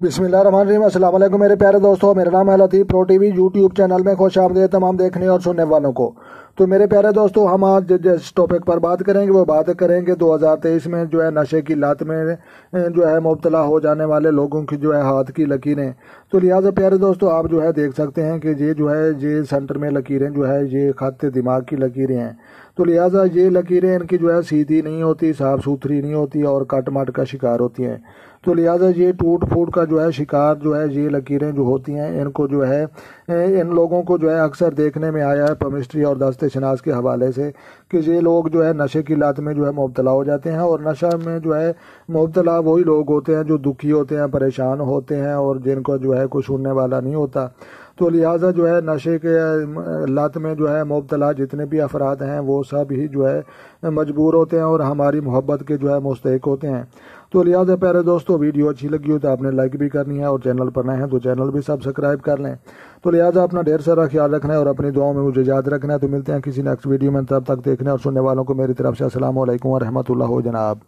बिस्मिल्लाहिर्रहमानिर्रहीम। अस्सलाम वालेकुम मेरे प्यारे दोस्तों, मेरा नाम है लतीफ़। प्रो टीवी यूट्यूब चैनल में खुश आमदीद तमाम देखने और सुनने वालों को। तो मेरे प्यारे दोस्तों, हम आज जिस टॉपिक पर बात करेंगे वो बात करेंगे 2023 में जो है नशे की लत में जो है मुब्तला हो जाने वाले लोगों की जो है हाथ की लकीरें। तो लिहाजा प्यारे दोस्तों, आप जो है देख सकते हैं कि ये जो है ये सेंटर में लकीरें जो है ये खत दिमाग की लकीरें हैं। तो लिहाजा ये लकीरें इनकी जो है सीधी नहीं होती, साफ सुथरी नहीं होती और कट मट का शिकार होती हैं। तो लिहाजा ये टूट फूट का जो है शिकार जो है ये लकीरें जो होती हैं, इनको जो है इन लोगों को जो है अक्सर देखने में आया है पमिस्ट्री और दस्ते शनास के हवाले से कि ये लोग जो है नशे की लत में जो है मुब्तला हो जाते हैं। और नशा में जो है मुब्तला वही लोग होते हैं जो दुखी होते हैं, परेशान होते हैं और जिनको जो है कुछ सुनने वाला नहीं होता। तो लिहाजा जो है नशे के लत में जो है मुब्तला जितने भी अफराद हैं वो सब ही जो है मजबूर होते हैं और हमारी मोहब्बत के जो है मुस्तहिक होते हैं। तो लिहाजा प्यारे दोस्तों, वीडियो अच्छी लगी हो तो आपने लाइक भी करनी है और चैनल पर नए हैं तो चैनल भी सब्सक्राइब कर लें। तो लिहाजा अपना ढेर सारा ख्याल रखना है और अपनी दुआओं में मुझे याद रखना है। तो मिलते हैं किसी नेक्स्ट वीडियो में, तब तक देखने और सुनने वालों को मेरी तरफ से अस्सलाम वालेकुम व रहमतुल्लाह हो जनाब।